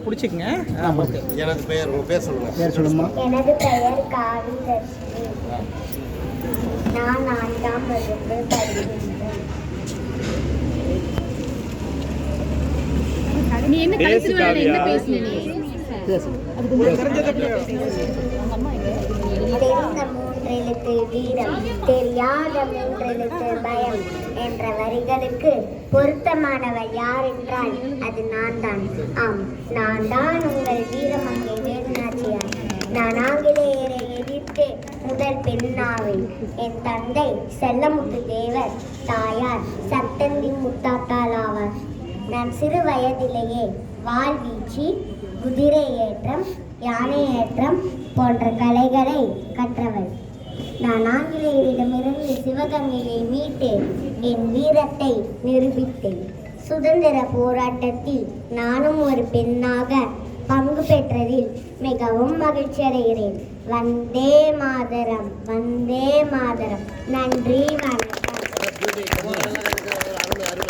பிடிச்சிக்கங்க. Okay. எனது பெயர், உங்கள் பேர் சொல்லுங்கள். பேர் சொல்லுமா. எனது பெயர் காவி தர்ஷினி. நான் 4ஆம் வகுப்பு படிக்கின்றேன். நீ என்ன கலைச்சிருவாங்க, என்ன பேசுன நீ? தெரிந்த 3 எழுத்து வீரம், தெரியாத 3 எழுத்து பயம் என்ற வரிகளுக்கு பொருத்தமானவர் யார் என்றால் அது நான் தான். ஆம், நான் தான் உங்கள் வீரமங்கை வேலுநாச்சியார். நான் ஆங்கிலேயரை எதிர்த்து முதல் பெண்ணாவேன். என் தந்தை செல்லமுத்து தேவர், தாயார் சட்டந்தி முத்தாத்தாள் ஆவார். நான் சிறு வயதிலேயே வாள்வீச்சு, குதிரை ஏற்றம், யானை ஏற்றம் போன்ற கலைகளை கற்றவள். நான் ஆங்கிலேயரிடமிருந்து சிவகங்கையை மீட்டு என் வீரத்தை நிரூபித்தேன். சுதந்திர போராட்டத்தில் நானும் ஒரு பெண்ணாக பங்கு பெற்றதில் மிகவும் மகிழ்ச்சி அடைகிறேன். வந்தே மாதரம், வந்தே மாதரம். நன்றி, வணக்கம்.